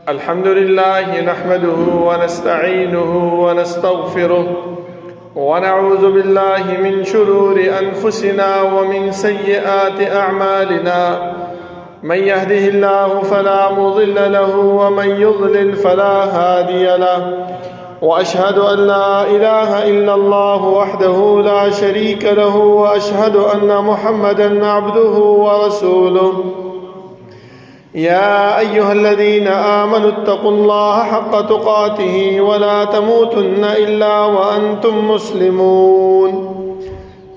الحمد لله نحمده ونستعينه ونستغفره ونعوذ بالله من شرور أنفسنا ومن سيئات أعمالنا. من يهده الله فلا مضل له ومن يضلل فلا هادي له، وأشهد أن لا إله إلا الله وحده لا شريك له، وأشهد أن محمدا عبده ورسوله. يا أيها الذين آمنوا اتقوا الله حق تقاته ولا تموتن إلا وأنتم مسلمون.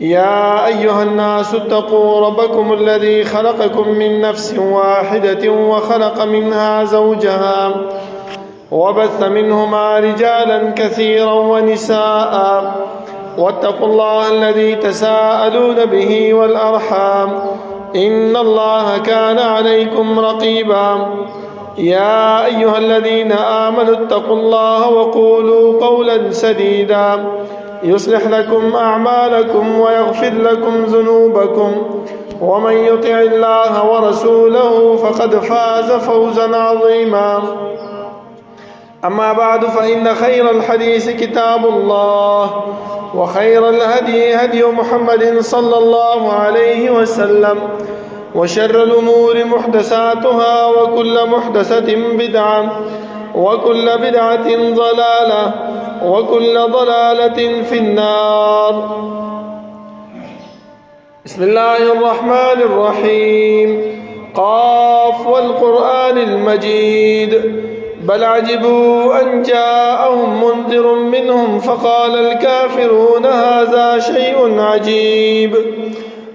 يا أيها الناس اتقوا ربكم الذي خلقكم من نفس واحدة وخلق منها زوجها وبث منهما رجالا كثيرا ونساء، واتقوا الله الذي تساءلون به والأرحام، إن الله كان عليكم رقيبا. يا أيها الذين آمنوا اتقوا الله وقولوا قولا سديدا يصلح لكم أعمالكم ويغفر لكم ذنوبكم، ومن يطع الله ورسوله فقد فاز فوزا عظيما. أما بعد، فإن خير الحديث كتاب الله، وخير الهدي هدي محمد صلى الله عليه وسلم، وشر الأمور محدثاتها، وكل محدثة بدعة، وكل بدعة ضلالة، وكل ضلالة في النار. بسم الله الرحمن الرحيم. قاف والقرآن المجيد. بل عجبوا أن جاءهم منذر منهم فقال الكافرون هذا شيء عجيب.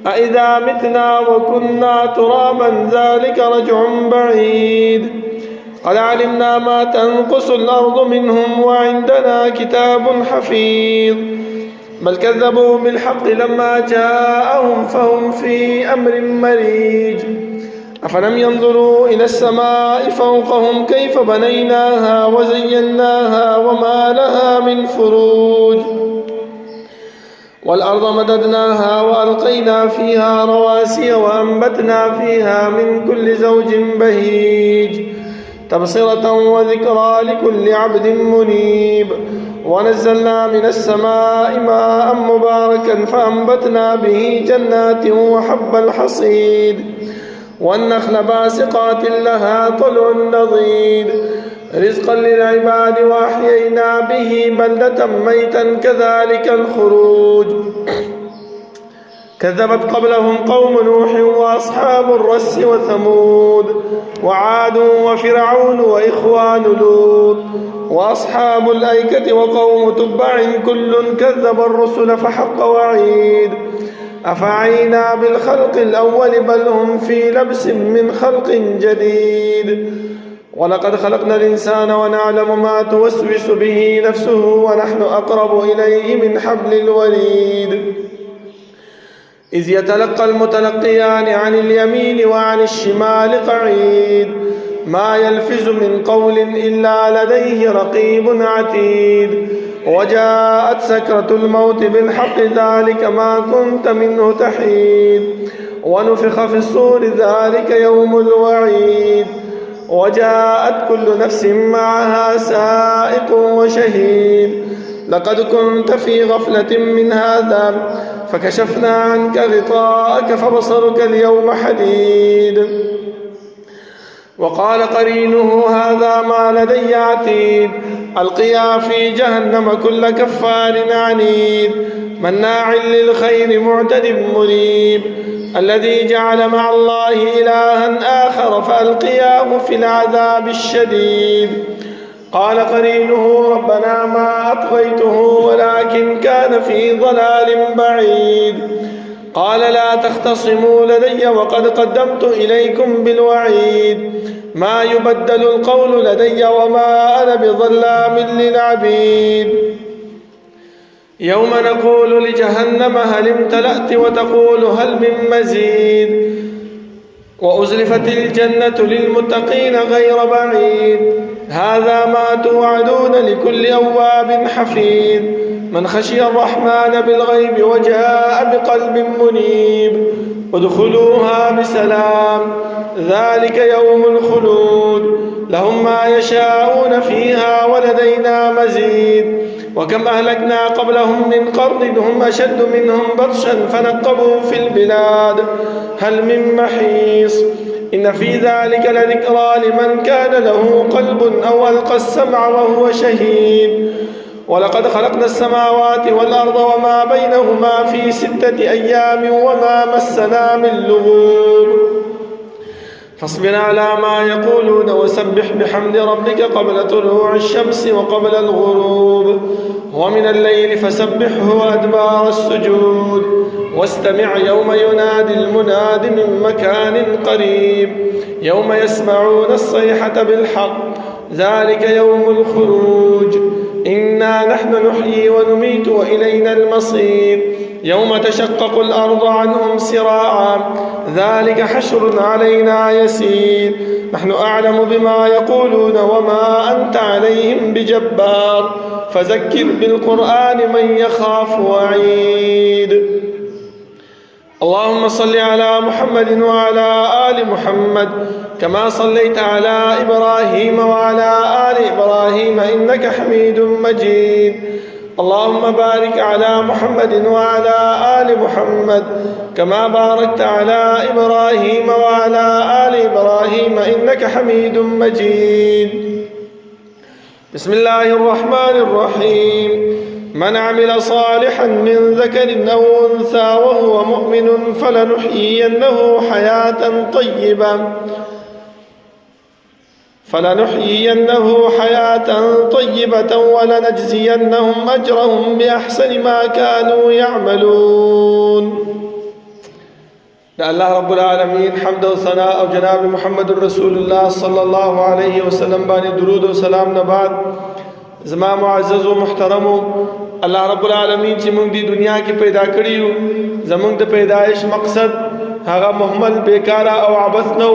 أإذا متنا وكنا ترابا ذلك رجع بعيد. قد علمنا ما تنقص الأرض منهم وعندنا كتاب حفيظ. بل كذبوا بالحق لما جاءهم فهم في أمر مريج. أفلم ينظروا إلى السماء فوقهم كيف بنيناها وزيناها وما لها من فروج. والأرض مددناها وألقينا فيها رواسي وأنبتنا فيها من كل زوج بهيج، تبصرة وذكرى لكل عبد منيب. ونزلنا من السماء ماء مباركا فأنبتنا به جنات وحب الحصيد، والنخل باسقات لها طلع نضيد، رزقا للعباد، وأحيينا به بلدة ميتا كذلك الخروج. كذبت قبلهم قوم نوح وأصحاب الرس وثمود وعاد وفرعون وإخوان لوط وأصحاب الأيكة وقوم تبع كل كذب الرسل فحق وعيد. أفعينا بالخلق الأول بل هم في لبس من خلق جديد. ولقد خلقنا الإنسان ونعلم ما توسوس به نفسه ونحن أقرب إليه من حبل الوريد. إذ يتلقى المتلقيان عن اليمين وعن الشمال قعيد. ما يلفظ من قول إلا لديه رقيب عتيد. وجاءت سكرة الموت بالحق ذلك ما كنت منه تحيد. ونفخ في الصور ذلك يوم الوعيد. وجاءت كل نفس معها سائق وشهيد. لقد كنت في غفلة من هذا فكشفنا عنك غطاءك فبصرك اليوم حديد. وقال قرينه هذا ما لدي عتيد. ألقيا في جهنم كل كفار عنيد مناع للخير معتد مريب. الذي جعل مع الله إلها آخر فألقياه في العذاب الشديد. قال قرينه ربنا ما أطغيته ولكن كان في ضلال بعيد. قال لا تختصموا لدي وقد قدمت إليكم بالوعيد. ما يبدل القول لدي وما أنا بظلام للعبيد. يوم نقول لجهنم هل امتلأت وتقول هل من مزيد. وأزلفت الجنة للمتقين غير بعيد. هذا ما توعدون لكل أواب حفيظ. من خشي الرحمن بالغيب وجاء بقلب منيب. ادخلوها بسلام ذلك يوم الخلود لهم ما يشاءون فيها ولدينا مزيد وكم أهلكنا قبلهم من قرن هم أشد منهم بطشا فنقبوا في البلاد هل من محيص إن في ذلك لذكرى لمن كان له قلب أو ألقى السمع وهو شهيد ولقد خلقنا السماوات والأرض وما بينهما في 6 أيام وما مسنا من لغوب فاصبر على ما يقولون وسبح بحمد ربك قبل طلوع الشمس وقبل الغروب ومن الليل فسبحه وأدبار السجود واستمع يوم ينادي المناد من مكان قريب يوم يسمعون الصيحة بالحق ذلك يوم الخروج إنا نحن نحيي ونميت وإلينا المصير يوم تشقق الأرض عنهم سراعا ذلك حشر علينا يسير نحن أعلم بما يقولون وما أنت عليهم بجبار فذكر بالقرآن من يخاف وعيد اللهم صل على محمد وعلى آل محمد كما صليت على إبراهيم وعلى آل إبراهيم إنك حميد مجيد اللهم بارك على محمد وعلى آل محمد كما باركت على إبراهيم وعلى آل إبراهيم إنك حميد مجيد بسم الله الرحمن الرحيم من عمل صالحا من ذكر أو أنثى وهو مؤمن فلنحيينه حياة طيبة ولنجزينهم أجرهم بأحسن ما كانوا يعملون. الله رب العالمين حمد وثناء او جناب محمد رسول الله صلى الله عليه وسلم باني درود وسلام نبعد زما معزز و محترم الله رب العالمین چې موږ د دنیا کې پیدا کړیو زموږ د پیدایش مقصد هغه مهمل بیکاره او عبث نو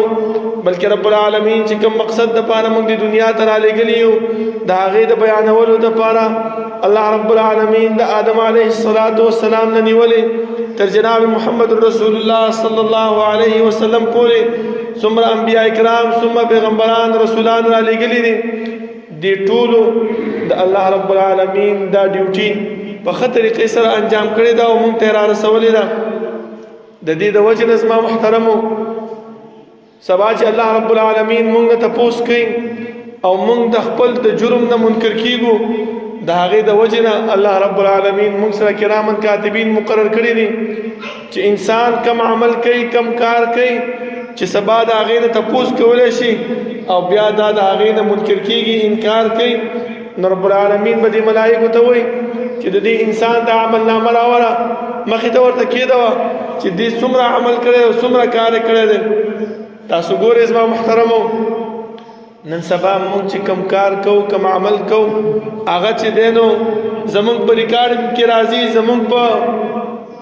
بلکې رب العالمین چې کوم مقصد د پاره موږ د دنیا ته را لګلیو دا هغه د بیانولو د پاره الله رب العالمین د آدم علیه السلام نه نیولې تر جناب محمد رسول الله صلی الله علیه وسلم پورې څومره انبیاء کرام څومره پیغمبران رسولان را لګلی دي دی ټولو د الله رب العالمین دا ډیوټي په خطر کې سره انجام کړی دا او مونږ ته را رسولې ده د دې د وجه نظم محترمو سبا چې الله رب العالمین مونږ ته پوس کوي او مونږ د خپل د جرم نه منکر کیږو د هغه د وجه نه الله رب العالمین مونږ سره کرامن کاتبین مقرر کړی دي چې انسان کم عمل کوي کم کار کوي چې سبا د هغه نه تپوس کولای شي او بیا دا د هغه نه منکر کیږي انکار کوي نو رب العالمین به د ملائکه ته وایي چې د دې انسان د عمل نامه راوړه مخې ته ورته کېده چې دې څومره عمل کړی او څومره کار کړی دی تاسو ګورئ زما محترمو نن سبا مونږ چې کم کار کوو کم عمل کوو هغه چې دی نو زمونږ په ریکارډ کې راځي زمونږ په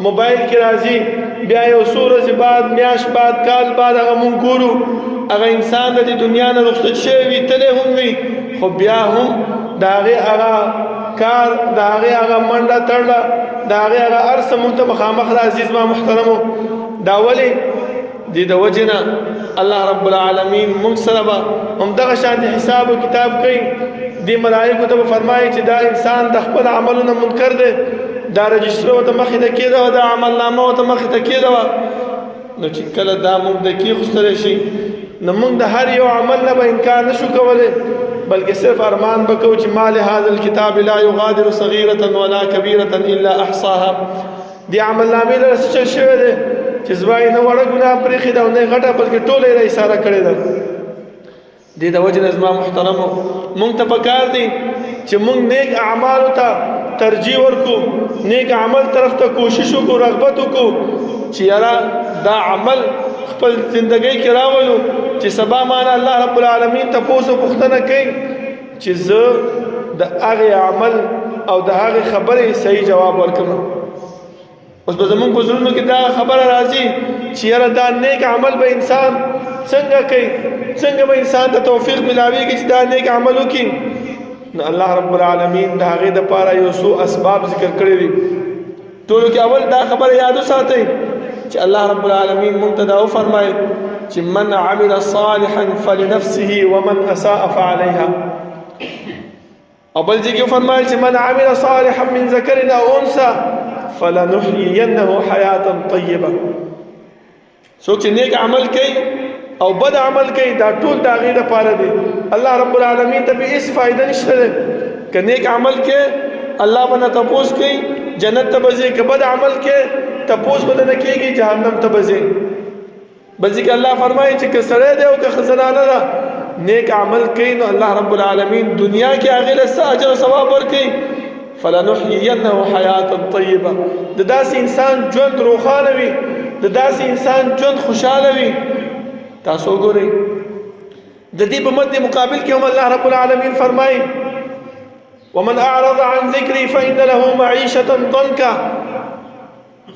موبایل کې راځي بیا یو څو ورځې بعد میاشت بعد کال بعد هغه مونږ ګورو هغه انسان د دنیا نه رخصت شوی وي تللی هم وي خو بیا هم د هغې هغه کار د هغې هغه منډه تړله د هغې هغه هر څه مونږ ته مخامخ راځي زما محترمو دا ولې دې د وجې نه الله رب العالمین مونږ سره به همدغه شانتې حساب و کتاب کوي دې ملایکو ته به فرمایي چې دا انسان د خپل عملونه منکر دی دا رجسټر ورته مخې ته کېده دا عمل نامه ورته مخې ته کېده نو چې کله دا موږ د کېښوستلی شي نو موږ د هر یو عمل نه به انکار نشو کولی بلکې صرف ارمان به کوو چې ما لهذا الکتاب لا یغادر صغیرة ولا کبیرة الا احصاها دې عمل نامې لره څه چل شوی دی چې زما یې نه وړه ګناه پرېښې ده او نه یې غټه بلکې ټوله یې ایساره کړې ده دې د وجې نه زما محترمو موږ ته پکار دی چې موږ نیک اعمالو ته ترجیح ورکو نیک عمل طرف ته کوشش وکړو رغبت وکړو چې یاره دا عمل خپل زندګۍ کې راولو چې سبا مانه الله رب العالمین تپوس او پوښتنه کوي چې زه د هغې عمل او د هغې خبرې صحیح جواب ورکړم اوس به زمونږ په زړونو کې دا خبره راځي چې یاره دا نیک عمل به انسان څنګه کوي څنګه به انسان ته توفیق ملاویږي چې دا نیک عمل وکړي نو الله رب العالمین د هغې دپاره یو څو اسباب ذکر کړي دي ټولو کې اول دا خبره یاد وساتئ چې الله رب العالمین مونږ ته دا وفرمایي چې من عمل صالحا فلنفسه ومن اساء فعليها. او بل ځای کې فرمایي چې من عمل صالحا من ذکر او انثى فلنحيينه حياه طيبه. څوک چې نیک عمل کوي او بد عمل کوي دا ټول د هغې دپاره دی. الله رب العالمین ته به هېڅ فایده نشته دی. که نیک عمل کې الله به نه تپوس کوي جنت ته به ځې، که بد عمل کې تپوس به نه کېږي جهنم ته به ځې. بل ځای کې الله فرمایي چې که سړی دی او که ښځه ده نیک عمل کوي نو الله رب العالمین دنیا کې هغې له څه اجر او ثواب ورکوي. فلنحيينه حیاة طیبه. د داسې انسان ژوند روښانه وي، د داسې انسان ژوند خوشحاله وي. تاسو وګورئ د دې په مد مقابل کې هم الله رب العالمین فرمایي ومن اعرض عن ذکری فإن له معیشة ضنکا.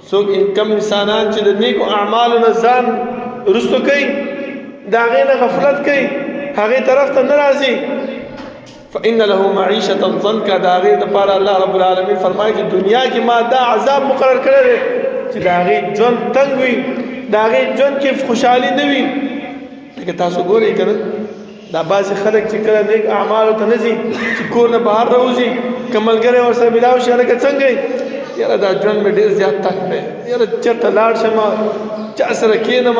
څوک کم انسانان چې د نیکو اعمالو نه ځان رستو کوي، د هغې نه غفلت کوي، هغې طرف ته نه راځي، فإن له معیشة ضنکا، د هغې دپاره الله رب العالمین فرمایي چې دنیا کې ما دا عذاب مقرر کړی دی چې د هغې ژوند تنګ وي، د هغې ژوند کې خوشحالي نه وي. لکه تاسو ګورئ که نه دا بعضې خلک چې کله نیک اعمالو ته نه ځي، چې کور نه بهر راوځي، که ملګری ورسره ملاو شي هلکه څنګه یې، یاره دا ژوند مې ډېر زیات تنګ دی، یاره چېرته لاړ شم، چا سره کښېنم،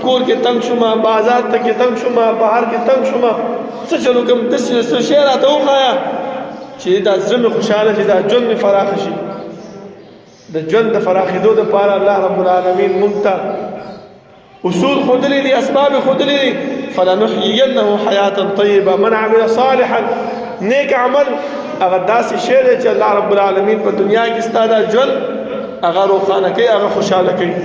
کور کې تنګ شوم، بازار ته کې تنګ شوم، بهر کې تنګ شوم، څه چل وکړم، داسې څه شی راته وښایه چې دا زړه مې خوشحاله شي، دا ژوند مې فراخه شي. د ژوند د فراخېدو دپاره الله رب العالمین موږ ته اصول خودلی دي، اسباب خودلی دي. فلنحيينه حیاة طیبه. من عمل صالحا، نیک عمل هغه داسې شی دی چې الله رب العالمین په دنیا کې ستا دا ژوند هغه روښانه کوي، هغه خوشحاله کوي.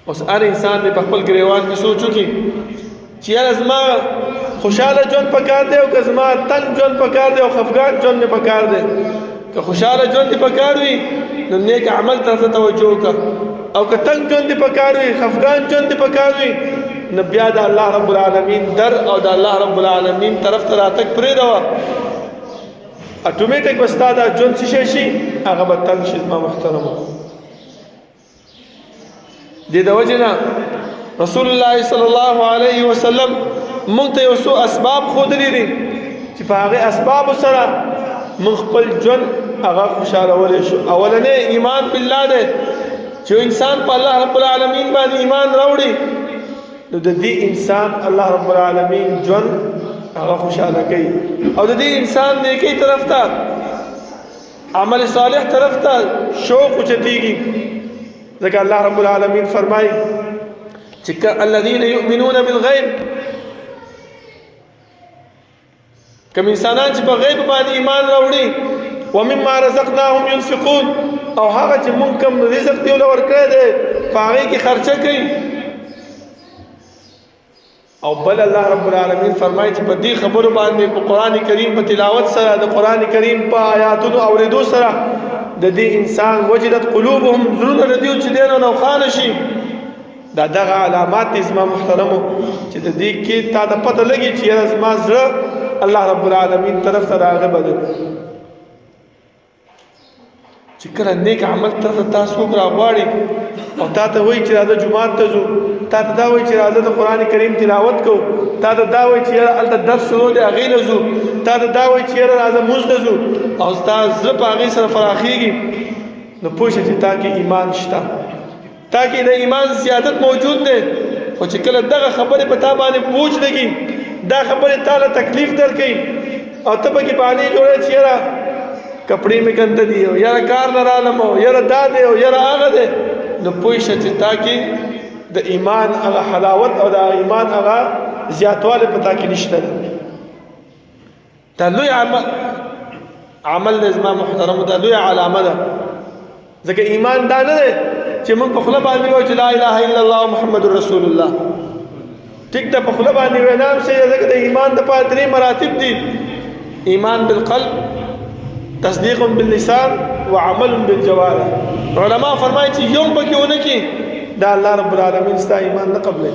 اوس هر انسان دې په خپل ګریوان کې سوچ وکړي چې یاره زما خوشحاله ژوند پکار دی او که زما تنګ ژوند پکار دی او خفګان ژوند مې پکار دی. که خوشحاله ژوند دې پکار وي نو نیک عمل طرف ته توجه وکړه، او که تنګ ژوند دې پکار وي، خفګان ژوند دې پکار وي، نو بیا د الله رب العالمین در او د الله رب العالمین طرف ته راتګ پرېږدوه. اټومیټک به ستا دا ژوند څه شی شي، هغه به تنګ شي. زما محترمو، دې د وجې نه رسول الله صلی الله علیه وسلم موږ ته یو څو اسباب ښودلي دي چې په هغې اسبابو سره موږ خپل ژوند هغه خوشحالولی شو. اولنی ایمان بالله دی چې انسان په الله رب العالمین باندې ایمان راوړي نو د دې انسان الله رب العالمین ژوند هغه خوشحاله کوي، او د دې انسان نیکی طرف ته، عمل صالح طرف ته شوق اوچتېږي. ځکه الله رب العالمین فرمایي چې الذین یؤمنون بالغیب، کوم انسانان چې په غیب باندې ایمان راوړي، ومما رزقناهم ينفقون، او هغه چې موږ کوم رزق دی ورکړی دی په هغې کې خرچه کوي. او بل الله رب العالمین فرمایي چې په دې خبرو باندې په قرآن کریم په تلاوت سره، د قرآن کریم په آیاتونو اورېدو سره د دې انسان وجدت قلوبهم، زړونه د دې چې دی نو روښانه شي. دا دغه علامات دي زما محترمو چې د دې کې تا ته پته لګي چې یاره زما زړه الله رب العالمین طرف ته راغبه دی. چې کله نیک عمل طرف ته تاسو راغواړي او تا ته وایي چې راځه جومات ته ځو، تا ته دا وایي چې راځه د قرآن کریم تلاوت کوو، تا ته دا وایي چې یاره هلته درس شروع دی هغې نه ځو، تا ته دا وایي چې یاره راځه مونځ ته ځو، او ستا زړه په هغې سره فراخېږي، نو پوه شه چې تا کې ایمان شته، تا کې د ایمان زیادت موجود دی. خو چې کله دغه خبرې په تا باندې بوج لګي، دا خبرې تا له تکلیف درکوي او ته پکې بهانې جوړوې چې یاره کپړې مې ګنده دي، او یاره کار نه رالم، او یاره دا دی او یاره هغه دی، نو پوه شه چې تا کې د ایمان هغه حلاوت او د ایمان هغه زیاتوالی په تا کې نشته دی. دا لوی عمل دی زما محترمو، دا لوی علامه ده. ځکه ایمان دا نه دی چې موږ په خوله باندې وایو چې لا اله الا الله محمد رسول الله، ټیک ده په خوله باندې وینا هم صحیح ده، ځکه د ایمان دپاره 3 مراتب دي: ایمان بالقلب، تصدیق باللسان وعمل بالجوارح. علماء فرمایي چې یو پکې ونه کړي دا الله رب العالمین ستا ایمان نه قبلوي.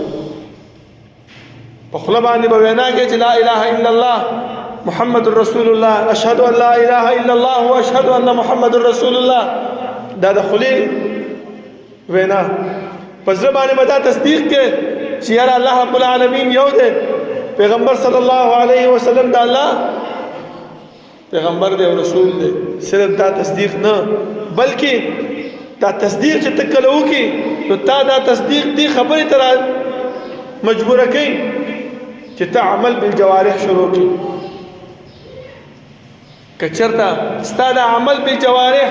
په خوله باندې به وینا کوي چې لا اله الا الله محمد رسول الله، اشهد ان لا اله الا الله واشهد ان محمد رسول الله، دا د خولې وینا. په زړه باندې به دا تصدیق کوي چې یاره الله رب العالمین یو دی، پیغمبر صلی الله علیه وسلم د الله پیغمبر دی او رسول دی. صرف دا تصدیق نه بلکې دا تصدیق چې ته کله وکړې نو تا دا تصدیق دې خبرې ته مجبوره کوي چې ته عمل بالجوارح شروع کړي. که چېرته ستا دا عمل بالجوارح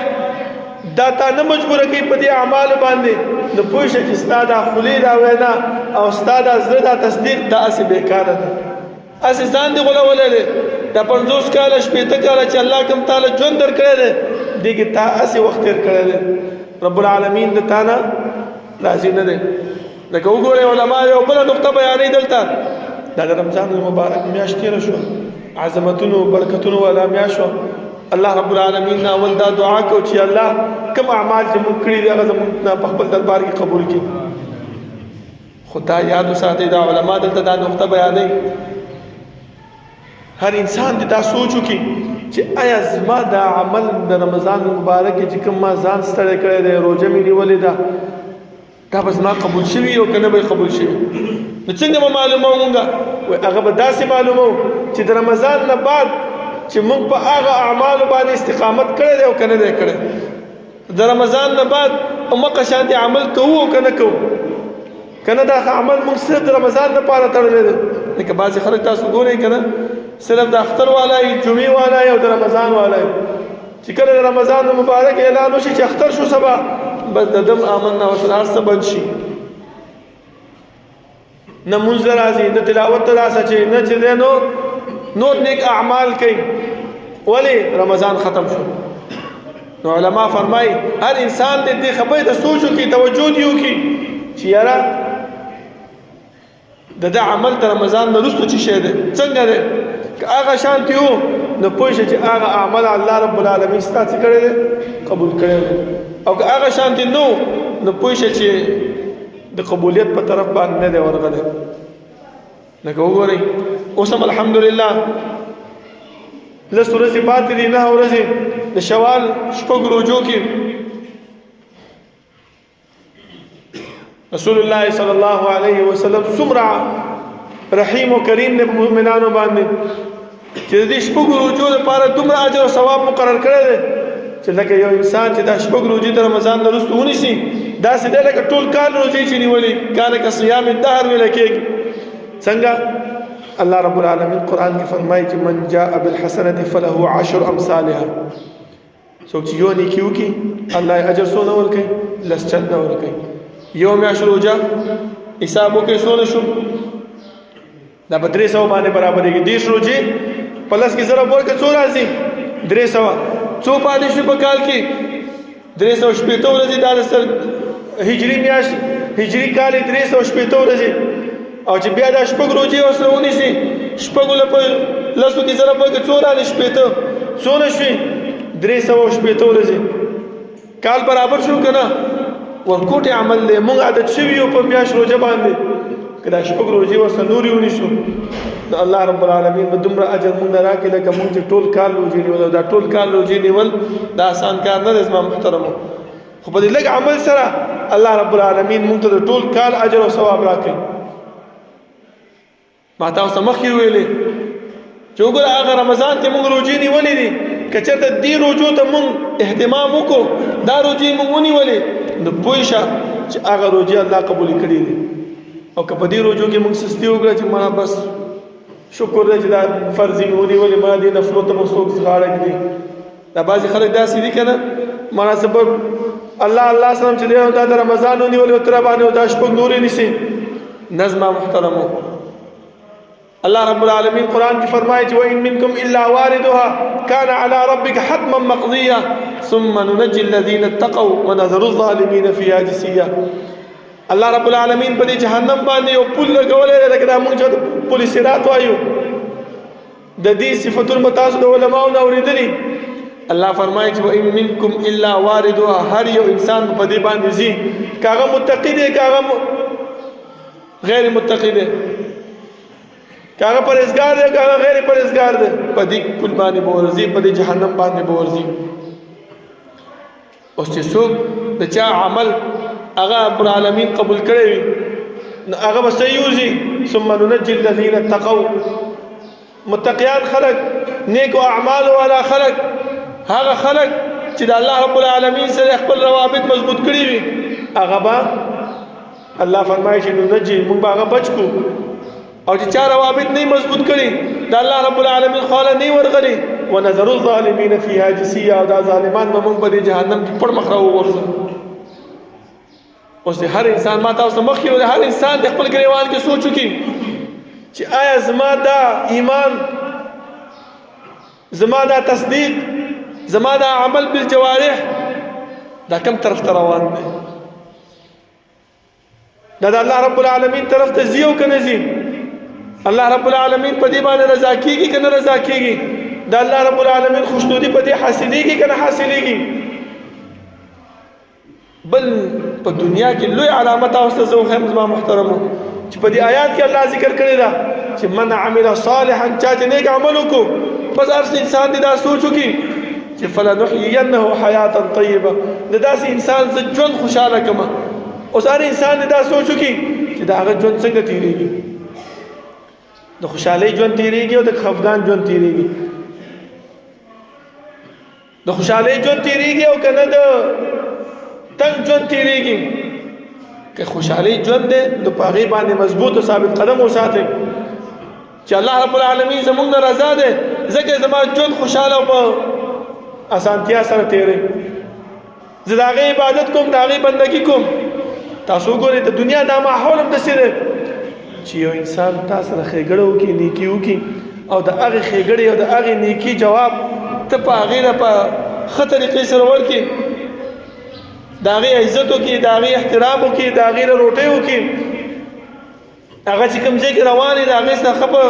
دا تا نه مجبوره کوي په دې اعمالو باندې، نو پوه شه چې ستا دا خولې دا وینا او ستا دا زړه دا تصدیق دا هسې بېکاره ده، هسې ځان دې غولولی دی. دا 50 کاله 80 کاله چې الله کوم تعالی ژوند درکړی دی دې کې تا هسې وخت تېر کړی دی، رب العالمین د تا نه راضي نه دی. لکه وګورئ علما یو بله نقطه بیانوي دلته، دا د رمضان المبارک میاشت تېره شوه، عظمتونو برکتونو والا میاشت وه. الله رب العالمین نه اول دا دعا کو چې الله کوم اعمال چې موږ کړي دي هغه زموږ نه په خپل دربار کې قبول کړي. خو دا یاد وساتئ، دا علما دلته دا نقطه بیانوي، هر انسان دې دا سوچ وکړي چې آیا زما دا عمل د رمضان مبارک کې چې کوم ما ځان ستړی کړی دی، روژه مې نیولې ده، دا به زما قبول شوي او که نه به قبول شوي. نو څنګه به معلوموو مونږ؟ وایي هغه به داسې معلوموو چې د رمضان نه بعد چې مونږ په هغه اعمالو باندې استقامت کړی دی او که نه دی کړی. د رمضان نه بعد همغه شانتې عمل کوو او که نه کوو، که نه دا عمل مونږ صرف د رمضان لپاره تړلی دی. لکه بعضې خلک تاسو ګورئ که نه صرف د اختر والا یي، جمعې والا یي او د رمضان والا یي. چې کله د رمضان مبارک اعلان وشي چې اختر شو سبا بس د دم آمنا ورسره هر څه بند شي، نه مونځ ته راځي، نه تلاوت ته راسچي، نه چې دی نور نیک اعمال کوي. ولې رمضان ختم شو. نو علما فرمایي هر انسان دې خبرې ته سوچ وکړي، توجه دې وکړي چې یاره د ده عمل د رمضان نه وروسته څه شی دی، څنګه دی. که هغه شانتي وو نو پوه شه چې هغه عمل الله رب العالمین ستا څه کړی دی، قبول کړی دی. او که هغه شانتي نه وو نو پوه شه چې د قبولیت په طرف باندې نه دی ورغلی. لکه وګورئ اوس هم الحمدلله 10 ورځې پاتې دي، 9 ورځې د شوال 6 روژو کې رسول الله صلی الله علیه وسلم څومره رحیم و کریم دی په مؤمنانو باندې چې د دې 6 روژو لپاره دومره اجر او ثواب مقرر کړی دی چې لکه یو انسان چې دا 6 روژې د رمضان نه وروسته ونیسي داسې دی لکه ټول کال روژې چې نیولې، کانه که صیام الدهر ویلی کېږي. څنګه الله رب العالمین قرآن کې فرمایي چې من جاء بالحسنة فله 10 امثالها. څوک چې یو نیکي وکړي الله یې اجر څونه ورکوي؟ 10 چنده ورکوي. یو میاشت روژه حساب وکړئ څونه شو؟ دا په 300 باندې برابرېږي. 10 روژې په 10 کې ضرب ورکړه څو راځي؟ 300. څو پاتې شو په کال کې؟ 380 ورځې. دا د هجري میاشت هجري کال 380 ورځې. او چې بیا دا 6 روژې ورسره ونیسي 6 له په 10 کې ضرب ورکړه څو راځي؟ 80. څونه شوي؟ 380 ورځې. کال برابر شو که نه؟ ورکوټې عمل دی. مونږ عادت شوي یو په میاشت روژه باندې، که دا 6 روژې ورسره نورې ونیسو نو الله رب العالمین به دومره اجر مونږ نه راکړي لکه مونږ چې ټول کال روژې نیول. او دا ټول کال روژې نیول دا آسان کار نه دی زما محترمو، خو په دې لږ عمل سره الله رب العالمین مونږ ته د ټول کال اجر او ثواب راکړي. ما تاسو مخکې ویلې چې وګوره هغه رمضان کې مونږ روژې نیولې دي، که چېرته دې روژو ته مونږ اهتمام وکړو، دا روژې مونږ ونیولې، نو پوه شه چې هغه روژې الله قبول کړي دي. او که په دې روژو کې مونږ سستي وکړه چې ما بس شکر دی چې دا فرضې مې ونیولې، ما دې نفلو ته به څوک غاړه ږدي. دا بعضې خلک داسې دي که نه مناسب الله سلام چې دی دا د رمضان ونیولې او تر باندې دا 6 نورې نیسي. نظمه محترمو الله رب العالمین قرآن کی فرمائے وَإِن مِّنكُمْ إِلَّا وَارِدُهَا كَانَ عَلَى رَبِّكَ حَتْمًا مَّقْضِيًّا ثُمَّ نُنَجِّي الَّذِينَ اتَّقَوْا وَنَذَرُ الظَّالِمِينَ فِيهَا جِثِيًّا. الله رب العالمین په دې جهنم باندې یو پل لګولی دی، لکه دا موږ چې پل صراط وایو. د دې صفتونه به تاسو د علماو نه اورېدلي. الله فرمایي چې وَإِن مِّنكُمْ إِلَّا وَارِدُهَا، هر یو انسان په دې باندې ځي، که هغه متقي دی که هغه غیر متقي دی، که هغه پرهیزګار دی که هغه غیر پرهیزګار دی، په دې پل باندې به ورځي، په دې جهنم باندې به ورځي. اوس چې څوک د چا عمل هغه رب العالمین قبول کړی وي هغه به صحیح وځي. ثم ننجي الذین اتقوا، متقیان خلق، نیکو اعمال والا خلق، هغه خلق چې د الله رب العالمین سره خپل روابط مضبوط کړي وي، هغه به الله فرمایي چې ننجي، موږ به هغه بچ کو. او چې چا روابط نه مضبوط کړي د الله رب العالمین خواله نه ورغلي، ونذر الظالمین فیها جثیا، او دا ظالمان به موږ په دې جهنم کې پړ مخ راوغورځو. اوس هر انسان ما تاسو مخکې ویل، هر انسان د خپل ګریوان کې سوچ وکړي چې آیا زما دا ایمان، زما دا تصدیق، زما دا عمل بالجوارح دا کم طرف ته روان دی؟ دا د الله رب العالمین طرف ته ځي او که نه ځي؟ الله رب العالمین په دې باندې رضا کېږي که نه رضا کېږي؟ د الله رب العالمین خوشنودي په دې حاصلېږي که نه حاصلېږي؟ بل په دنیا کې لوی علامت تاسو ته زه وښیم زما محترمو، چې په دې آیات کې الله ذکر کړی ده چې من عمل صالحا، چا چې نیک عمل وکړو، بس هر انسان دې دا سوچ وکړي چې فلنحيينه حیاتا طیبه، د داسې انسان زه ژوند خوشحاله کړم. اوس هر انسان دې دا سوچ وکړي چې د هغه ژوند څنګه تېرېږي، د خوشحالۍ ژوند تېرېږي او د خفګان ژوند تېرېږي، د خوشحالۍ ژوند تېرېږي او که نه د تنگ ژوند تېرېږي. که خوشحالۍ ژوند دی نو په هغې باندې مضبوط او ثابت قدم وساتئ چې الله رب العالمین زموږ نه رضا دی، ځکه زما ژوند خوشحاله او په اسانتیا سره تېری، زه د هغې عبادت کوم، د هغې بندګي کوم. تاسو وګورئ د دنیا دا ماحول هم داسې دی چې یو انسان تا سره ښېګړه وکړي، نیکي وکړي، او د هغې ښېګړې او د هغې نیکي جواب ته په هغې نه په ښه طریقې سره ورکړي، د هغې عزت وکړي، د هغې احترام وکړي، د هغې نه روټۍ وکړي، هغه چې کوم ځای کې روان وي د هغې سره ښه په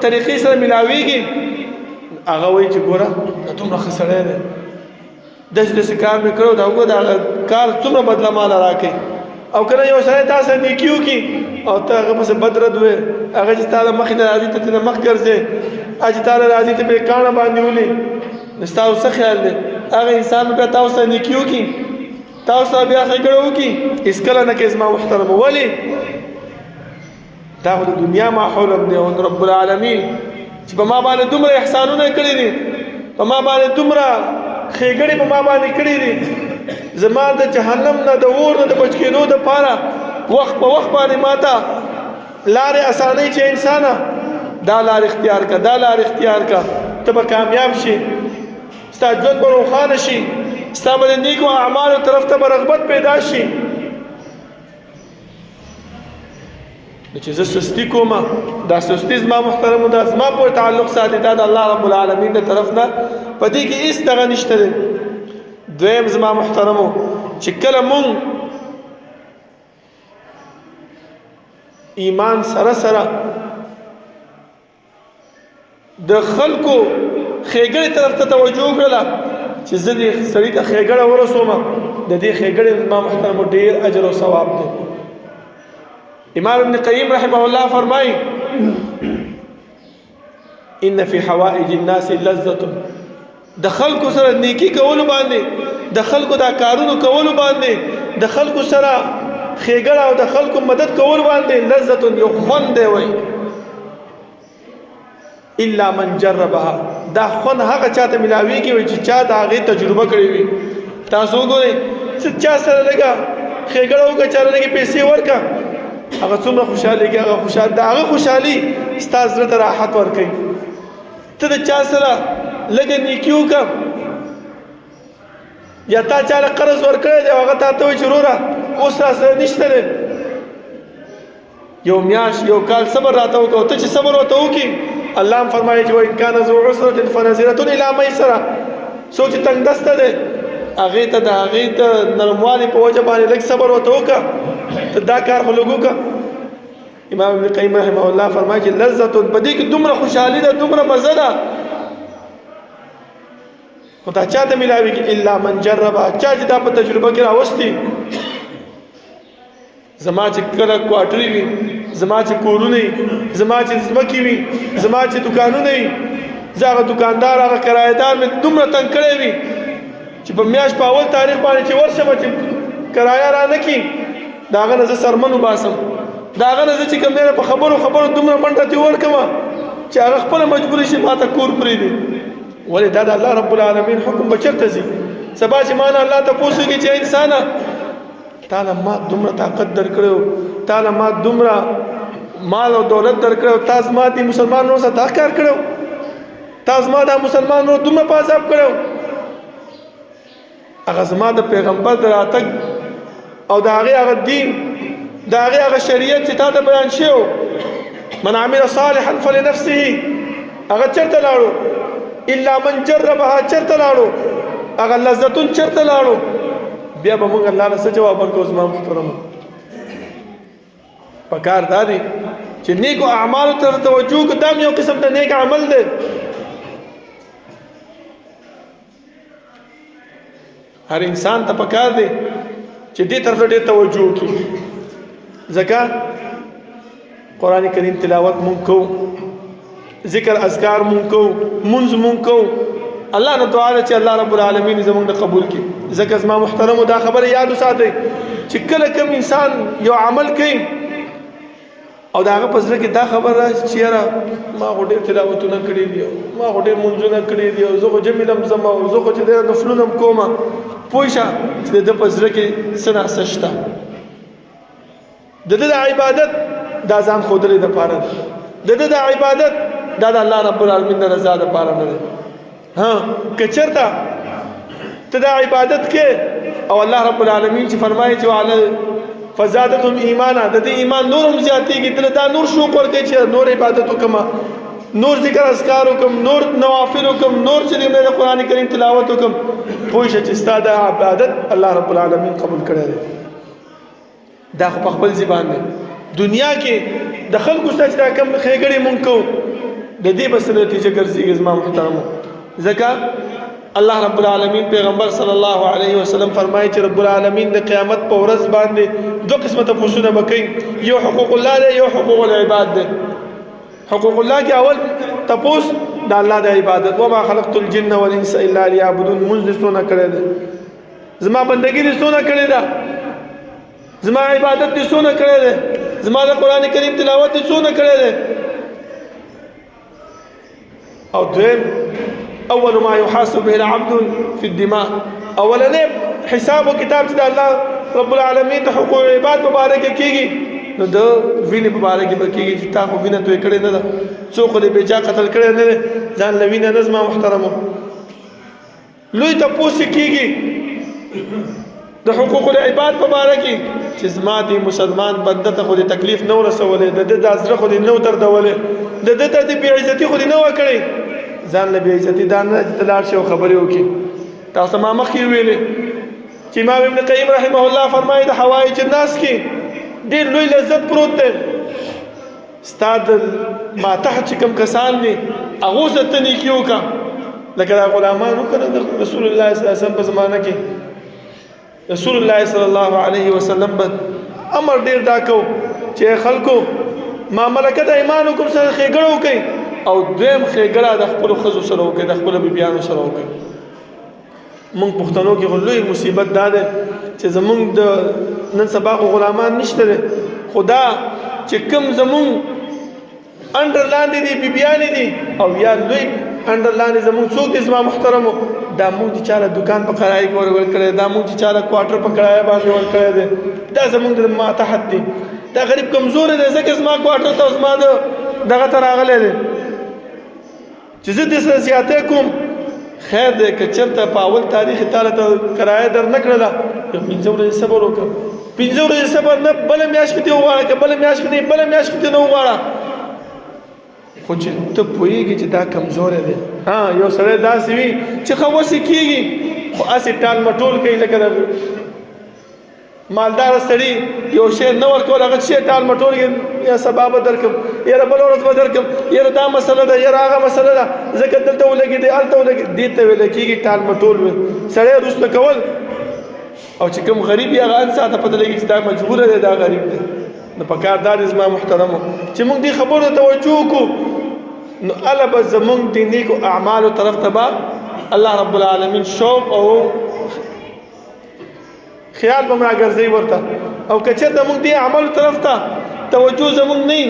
طریقې سره ملاویږي، هغه وایي چې ګوره دا دومره ښه سړی دی، داسې داسې کار مې کړی، دا وګوره د هغه کار څومره بدله ماله راکوي. او که نه یو سړی تا سره نیکي وکړي او ته هغه پسې بد رد وې، هغه چې ستا د مخې نه راځي ته ترې مخ ګرځې، هغه چې تا نه راځي ته پرې کاڼه باندې ولي، نو ستاسو څه خیال دی؟ هغه انسان بیا تاسو سره نیکي وکړي، تاسو سره بیا ښېګړه وکړي؟ هېڅکله نه کوي زما محترمو. ولې؟ دا خو د دنیا ماحول هم دی. او رب العالمین چې په ما باندې دومره احسانونه کړي دي، په ما باندې دومره ښېګړې په ما باندې کړي دي، زما د جهنم نه د اور نه د بچ کېدو دپاره وخت په وخت باندې ما ته لارې اسانۍ چې انسانه دا لار اختیار کا، دا لار اختیار کا، ته به کامیاب شي، ستا ژوند به روښانه شي، ستا به د نیکو اعمالو طرف ته به رغبت پیدا شي. نو چې زه سستی کوم، دا سستی زما محترمو دا زما پورې تعلق ساتي، دا د الله رب العالمین د طرف نه په دې کې هېڅ دغه نشته دی. دویم زما محترمو چې کله مونږ ایمان سره سره د خلکو ښېګړې طرف ته توجه وکړله چې زه دې سړي ته ښېګړه ورسوم، د دې ښېګړې زما محترمو ډېر اجر او ثواب دی. امام ابن قیم رحمه الله فرمایي ان فی حوائج الناس لذة، د خلکو سره نیکی کولو باندې، د خلکو دا کارونو کولو باندې، د خلکو سره ښېګړه او د خلکو مدد کولو باندې لذة، یو خوند دی. وایي الا من جربها، دا خوند هغه چاته ملاویږي چې چا د هغې تجربه کړې وي. تاسو وګورئ چا سره لږه ښېګړه وکړه، چا لږې پیسې ورکړه، هغه څومره خوشحالېږي، هغه خوشحال د هغه خوشحالي ستا زړه ته راحت ورکوي. ته د چا سره لږه نیکي وکړه، یا تا چاله قرض ورکړی دی او هغه تا ته وایي چې وروره اوس را سره نشته دی، یو میاشت یو کال صبر راته وکړه، او ته چې صبر ورته وکړي، الله هم فرمایي چې وإن کان ذو عسرة فنظرة إلى ميسرة، څوک چې تنګ دسته دی هغې ته د هغې د نرموالي په وجه باندې لږ صبر ورته وکړه، ته دا کار خو لږ وکړه. امام ابن قیم رحمه الله فرمایي چې لذة، په دې کې دومره خوشحالي ده، دومره مزه ده، خو دا چا ته ملاویږي؟ الا من جربها، چا چې دا په تجربه کې راوستي. زما چې کله کوارټرې وي، زما چې کورونه وي، زما چې ځمکې وي، زما چې دوکانونه وي، زه هغه دوکاندار هغه کرایهدار مې دومره تنګ کړی وي چې په میاشت په اول تاریخ باندې چې ورشم چې کرایه را نه کړي، د هغه نه زه سرمن وباسم، دا هغه نه چې کوم دی په خبرو دومره منډه دې ورکوه چې هغه خپله مجبوري شي ما ته کور پرېږدي. ولې دا د الله رب العالمین حکم به چېرته ځي؟ سبا چې ما نه الله تپوس وکړي چې انسانه تا له ما دومره طاقت درکړی و، تا له ما دومره مال او دولت درکړی و، تا زما دې مسلمان ورور سره دا کار کړی و، تا زما دا مسلمان ورور دومره په عذاب کړی و. هغه زما د پیغمبر د راتګ او د هغې هغه دین د هغې هغه شریعت چې تا ته بیان شوی من عمل صالحا فلنفسه هغه چېرته لاړو؟ الا من جربها چېرته لاړو؟ هغه لذتون چېرته لاړو؟ بیا به موږ الله له څه جواب ورکوو؟ زما محترمو پکار دا دی چې نیکو اعمالو ته توجه وکړو. دا یو قسم د نیک عمل دی. هر انسان ته پکار دی چې دې طرف ډېر توجه وکړي. ځکه قرآن کریم تلاوت مونږ کوو، ذکر اذکار مونږ کوو، مونځ مونږ کوو. الله نه دعا ده چې الله رب العالمین زمونږ نه قبول کړي. ځکه زما محترمو دا خبره یاد وساتئ چې کله کوم انسان یو عمل کوي او د هغه په زړه کې دا خبره راشي چې یاره ما خو ډېر تلاوتونه کړي دي، ما خو ډېر مونځونه کړي دي، او زه خو جمع لم ځم، او زه خو چې ډېر نفلونه م کومه، پوه شه چې د ده په زړه کې څه ناڅه شته. د ده د عبادت دا ځان ښودلې دپاره ده، د ده د عبادت دا د الله رب العالمین د رضا دپاره نه دی. که چېرته ته دا عبادت کې او الله رب العالمین چې فرمایي چې وعلى فزادتهم ایمانا، د دې ایمان نور هم زیاتېږي، دله دا نور شوق ورکوي چې نور عبادت وکړم، نور ذکر اذکار وکړم، نور نوافل وکړم، نور چې د قرآن کریم تلاوت وکړم. پوه شه چې ستا دا عبادت الله رب العالمین قبول کړی دی. دا خو په خپل زبان دی. دنیا کې د خلکو سته چې دا کم ښېګړې مونږ کوو، د دې به څه نتیجه ګرځېږي زما محترمو. ځکه الله رب العالمین پیغمبر صلی الله علیه وسلم فرمایي چې رب العالمین د قیامت په ورځ باندې دوه قسمه تپوسونه به کوي. یو حقوق الله دی، یو حقوق العباد دی. حقوق الله کې اول تپوس د الله د عبادت، وما خلقت الجن والانس الا ليعبدون. مونځ دې څونه کړی دی؟ زما بندګي دې څونه کړې ده؟ زما عبادت دې څونه کړی دی؟ زما د قرآن کریم تلاوت دې څونه کړی دی؟ او دویم اول ما يحاسب به العبد في الدماء، اولنې حساب او کتاب چې د الله رب العالمین د حقوق عباد مبارک کېږي نو د وینې په باره کې به کېږي چې تا خو وینه توی کړې نه ده، څوک خو دې بېجا قتل کړی نه دی، ځان له وینه نه زما محترمو. لوی تپوس کېږي د حقوق العباد په باره کې چې زما دې مسلمان بنده ته خو دې تکلیف نه ورسولی، د ده د زړه خو دې نه دردولی، د ده ته دې بېعزتي خو دې نه وکړې. ځان له بېعزتي دا نه چې ته لاړ شې او خبرې وکړي. تاسو ما مخکې ویلې چې امام ابن قیم رحمه الله فرمایي د حوایج الناس کې ډېر لوی لذت پروت دی. ستا د ماتحت چې کوم کسان دي هغو سره ته نیکي وکړه، لکه دا غلامان وکړه د رسول الله صلی الله علیه وسلم په زمانه کې. رسول الله صلی الله علیه وسلم به امر ډېر دا کو چې خلکو ما ملکت ایمانکم سره ښېګړه وکړئ، او دویم ښېګړه د خپلو ښځو سره وکړئ، د خپلو بیبیانو سره وکړئ. مونږ پښتنو کې خو لوی مصیبت دا دی چې زمونږ د نن سبا خو غلامان نشته دی، خو دا چې کوم زمونږ انډر لاندې دي بیبیانې دي او یا لوی انډر لاندې زمونږ څوک دي زما محترمو، دا مونږ چې چا له دکان په کرایه کې ورکړی، دا مونږ چې چا له کوارټر په کرایه باندې ورکړی دی، دا زمونږ د ماتحت دی. دا غریب کمزوری دی ځکه زما کوارټر ته زما دغه ته راغلی دی چې زه دې سره زیاتی کوم. خیر دی که چېرته په اول تاریخ تاله ته کرایه در نه کړله، یو 5 ورځې صبر وکړه. 5 ورځې صبر نه، بله میاشت کې دې وغواړه، که بله میاشت کې دې بله میاشت کې دې نه وغواړه، خو چې ته پوهېږي چې دا کمزوری دی. یو سړی داسې وي چې ښه وسې کېږي خو هسې ټال مټول کوي، لکه د مالدار سړي یو شی نه ورکول، هغه شی ټال مټول کوي، یا سبا به درکړم، یاره بله ورځ به درکړم، یاره دا مسله ده، یاره هغه مسله ده، ځکه دلته ولګېدې هلته ولګېدې، دې ته ویله کېږي ټال مټول وي، سړی وروسته کول. او چې کوم غریب یې هغه انسان ته پته لګي چې دا مجبوره دی، دا غریب دی. نو پکار دا دی زما محترمو چې موږ دې خبرو ته توجه وکړو، نو هله به زمونږ د نیکو اعمالو طرف ته به الله رب العالمین شوق او خیال به مو راګرځوي ورته. او که چېرته موږ دې عملو طرف ته توجه زمونږ نه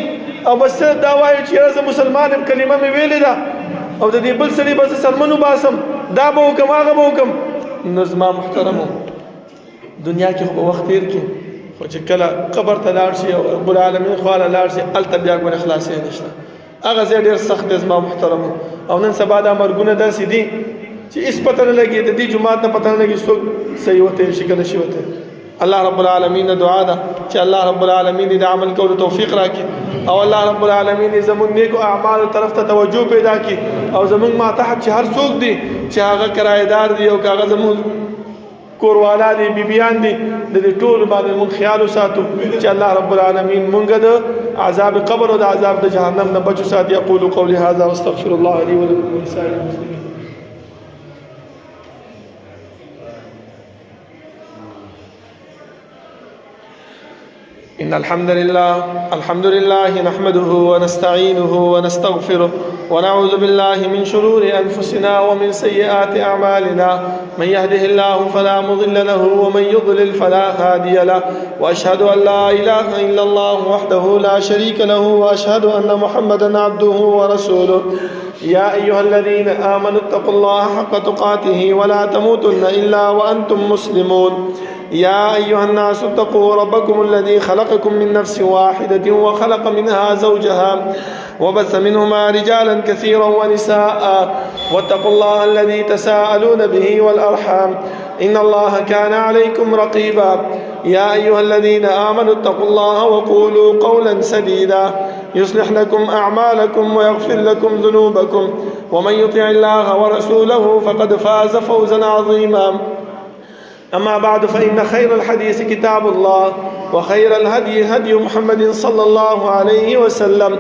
او بس دا وایو چې یاره زه مسلمان یم کلمه مې ویلې ده او د دې بل سړي به زه سرمن وباسم دا به وکم هغه به وکم. نو زما محترمو دنیا کې خو به وخت تېر کړي خو چې کله قبر ته لاړ شي او رب العالمین خواله لاړ شي هلته بیا ګورې خلاصې نشته. هغه ځای ډېر سخت دی زما محترمو او نن سبا دا مرګونه داسې دي چې هېڅ پته نه لګي د دې جومات نه پته نه لګي څوک صحیح وتی شي که نه شي وتی. الله رب العالمین دعا ده چې الله رب العالمین د عمل کولو توفیق راکړي او الله رب العالمین زموږ نیکو اعمالو طرف ته توجه پیدا کړي او زموږ ماتحت چې هر څوک دي چې هغه کرایه‌دار دي او که هغه زموږ کوروالا دي بیبیان دي د دې ټولو باندې موږ خیال وساتو چې الله رب العالمین موږ د عذاب قبر او د عذاب د جهنم نه بچو ساتي. اقول قولي هذا واستغفر الله لي ولكم ولسائر المسلمين. إن الحمد لله نحمده ونستعينه ونستغفره ونعوذ بالله من شرور أنفسنا ومن سيئات أعمالنا من يهده الله فلا مضل له ومن يضلل فلا هادي له وأشهد أن لا إله إلا الله وحده لا شريك له وأشهد أن محمدا عبده ورسوله. يا أيها الذين آمنوا اتقوا الله حق تقاته ولا تموتن إلا وأنتم مسلمون. يا أيها الناس اتقوا ربكم الذي خلقكم من نفس واحدة وخلق منها زوجها وبث منهما رجالا كثيرا ونساء واتقوا الله الذي تساءلون به والأرحام إن الله كان عليكم رقيبا. يا أيها الذين آمنوا اتقوا الله وقولوا قولا سديدا يصلح لكم أعمالكم ويغفر لكم ذنوبكم ومن يطع الله ورسوله فقد فاز فوزا عظيما. أما بعد فإن خير الحديث كتاب الله وخير الهدي هدي محمد صلى الله عليه وسلم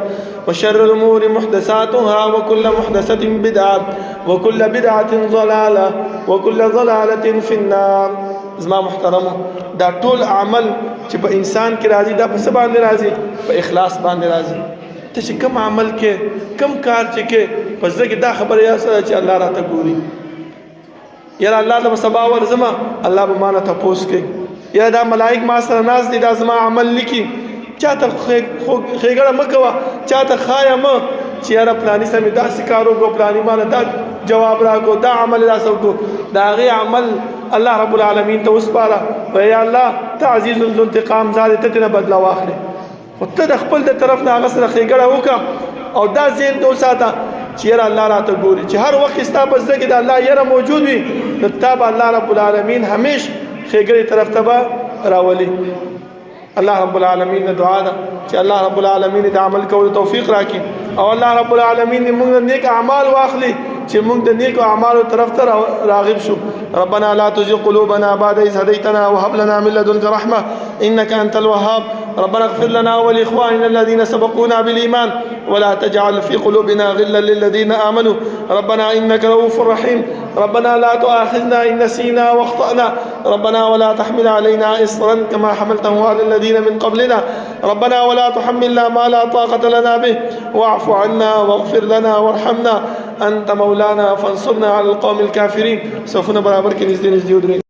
وشر الأمور محدثاتها وكل محدثة بدعة وكل بدعة ضلالة وكل ضلالة في النار. زما محترمو دا ټول عمل چې په انسان کې راځي دا په څه باندې راځي؟ په اخلاص باندې راځي. ته چې کوم عمل کې کوم کار چې کې په زړه کې دا خبره یا سره چې الله راته ګوري یاره الله له سبا ورزما الله به مانه تاسو کوي یا دا ملائک ما سره ناز دي دا زما عمل لیکي چاته خېګړه مکوا چاته خایا م چې یاره پلاني سمې داسې کار وکړو پلاني مانه دا جواب راکړو دا عمل راسو کو دا غي عمل الله رب العالمین ته وسپاره و یا الله تعزیز ذو انتقام زاد ته نه بدلا واخلي خو ته د خپل د طرف نه هغه سره خېګړه وکړه او دا زین ته وساته چې یاره الله راته ګوري چې هر وخت ستا په زړه کې د الله یاره موجود وي نو تا به الله رب العالمین همیش خېګړې طرف ته به راولي. الله رب العالمین دعا ده چې الله رب العالمین د عمل کولو توفیق راکړي او الله رب العالمین موږ نیک اعمال واخلي چې موږ د نیکو اعمالو طرف ته راغب شو. ربنا لا تزغ قلوبنا بعد إذ هديتنا وهب لنا من لدنك رحمة إنك أنت الوهاب. ربنا اغفر لنا ولإخواننا الذين سبقونا بالإيمان ولا تجعل في قلوبنا غلا للذين آمنوا ربنا إنك رؤوف رحيم. ربنا لا تؤاخذنا إن نسينا واخطأنا ربنا ولا تحمل علينا إصرا كما حملته على الذين من قبلنا ربنا ولا تحملنا ما لا طاقة لنا به واعف عنا واغفر لنا وارحمنا أنت مولانا فانصرنا على القوم الكافرين. سوف نبرابر كنيز دين